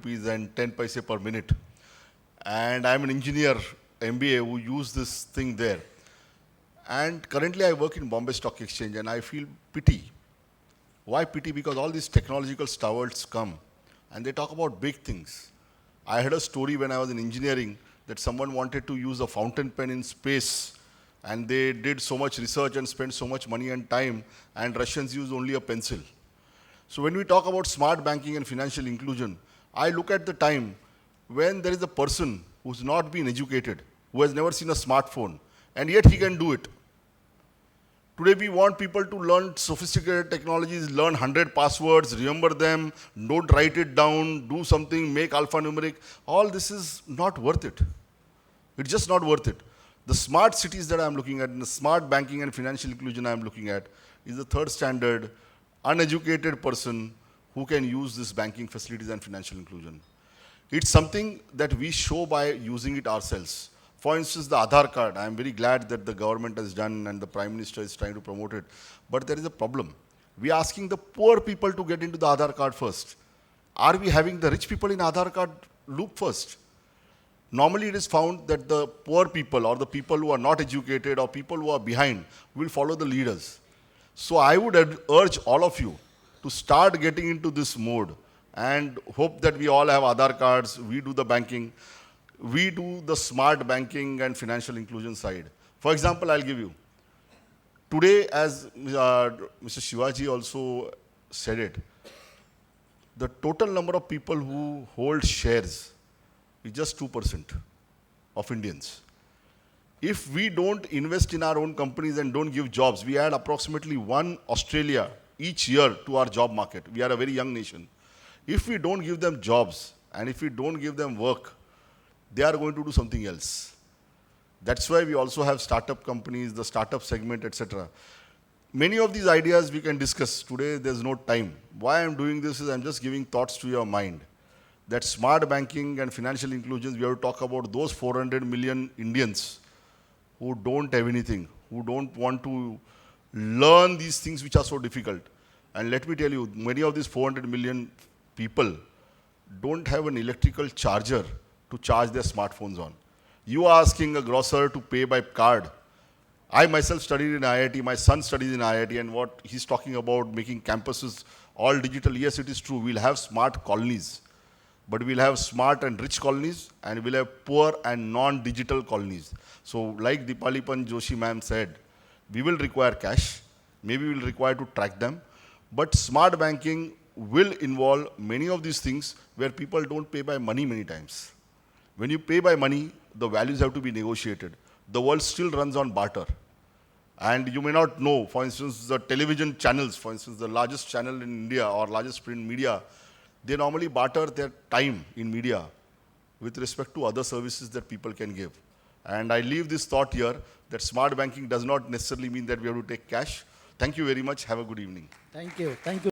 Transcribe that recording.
rupees and 10 paise per minute. And I'm an engineer, MBA, who use this thing there. And currently I work in Bombay Stock Exchange and I feel pity. Why pity? Because all these technological stalwarts come and they talk about big things. I heard a story when I was in engineering that someone wanted to use a fountain pen in space and they did so much research and spent so much money and time, and Russians used only a pencil. So when we talk about smart banking and financial inclusion, I look at the time when there is a person who's not been educated, who has never seen a smartphone, and yet he can do it. Today we want people to learn sophisticated technologies, learn 100 passwords, remember them, don't write it down, do something, make alphanumeric. All this is not worth it. It's just not worth it. The smart cities that I'm looking at, and the smart banking and financial inclusion I'm looking at, is the third standard, uneducated person who can use this banking facilities and financial inclusion. It's something that we show by using it ourselves. For instance, the Aadhaar card, I am very glad that the government has done and the Prime Minister is trying to promote it. But there is a problem. We are asking the poor people to get into the Aadhaar card first. Are we having the rich people in Aadhaar card loop first? Normally it is found that the poor people or the people who are not educated or people who are behind will follow the leaders. So I would urge all of you to start getting into this mode and hope that we all have Aadhaar cards, we do the banking, we do the smart banking and financial inclusion side. For example, I'll give you. Today, as Mr. Shivaji also said it, the total number of people who hold shares is just 2% of Indians. If we don't invest in our own companies and don't give jobs, we add approximately 1 Australia each year to our job market. We are a very young nation. If we don't give them jobs and if we don't give them work, they are going to do something else. That's why we also have startup companies, the startup segment, etc. Many of these ideas we can discuss. Today there's no time. Why I'm doing this is I'm just giving thoughts to your mind. That smart banking and financial inclusion, we have to talk about those 400 million Indians who don't have anything, who don't want to learn these things which are so difficult. And let me tell you, many of these 400 million people don't have an electrical charger to charge their smartphones on. You are asking a grocer to pay by card. I myself studied in IIT, my son studies in IIT, and what he's talking about making campuses all digital, yes, it is true. We'll have smart colonies, but we'll have smart and rich colonies, and we'll have poor and non-digital colonies. So like Dipalipan Joshi ma'am said, we will require cash, maybe we'll require to track them, but smart banking will involve many of these things where people don't pay by money many times. When you pay by money, the values have to be negotiated. The world still runs on barter. And you may not know, for instance, the television channels, for instance, the largest channel in India or largest print media, they normally barter their time in media with respect to other services that people can give. And I leave this thought here that smart banking does not necessarily mean that we have to take cash. Thank you very much. Have a good evening. Thank you. Thank you.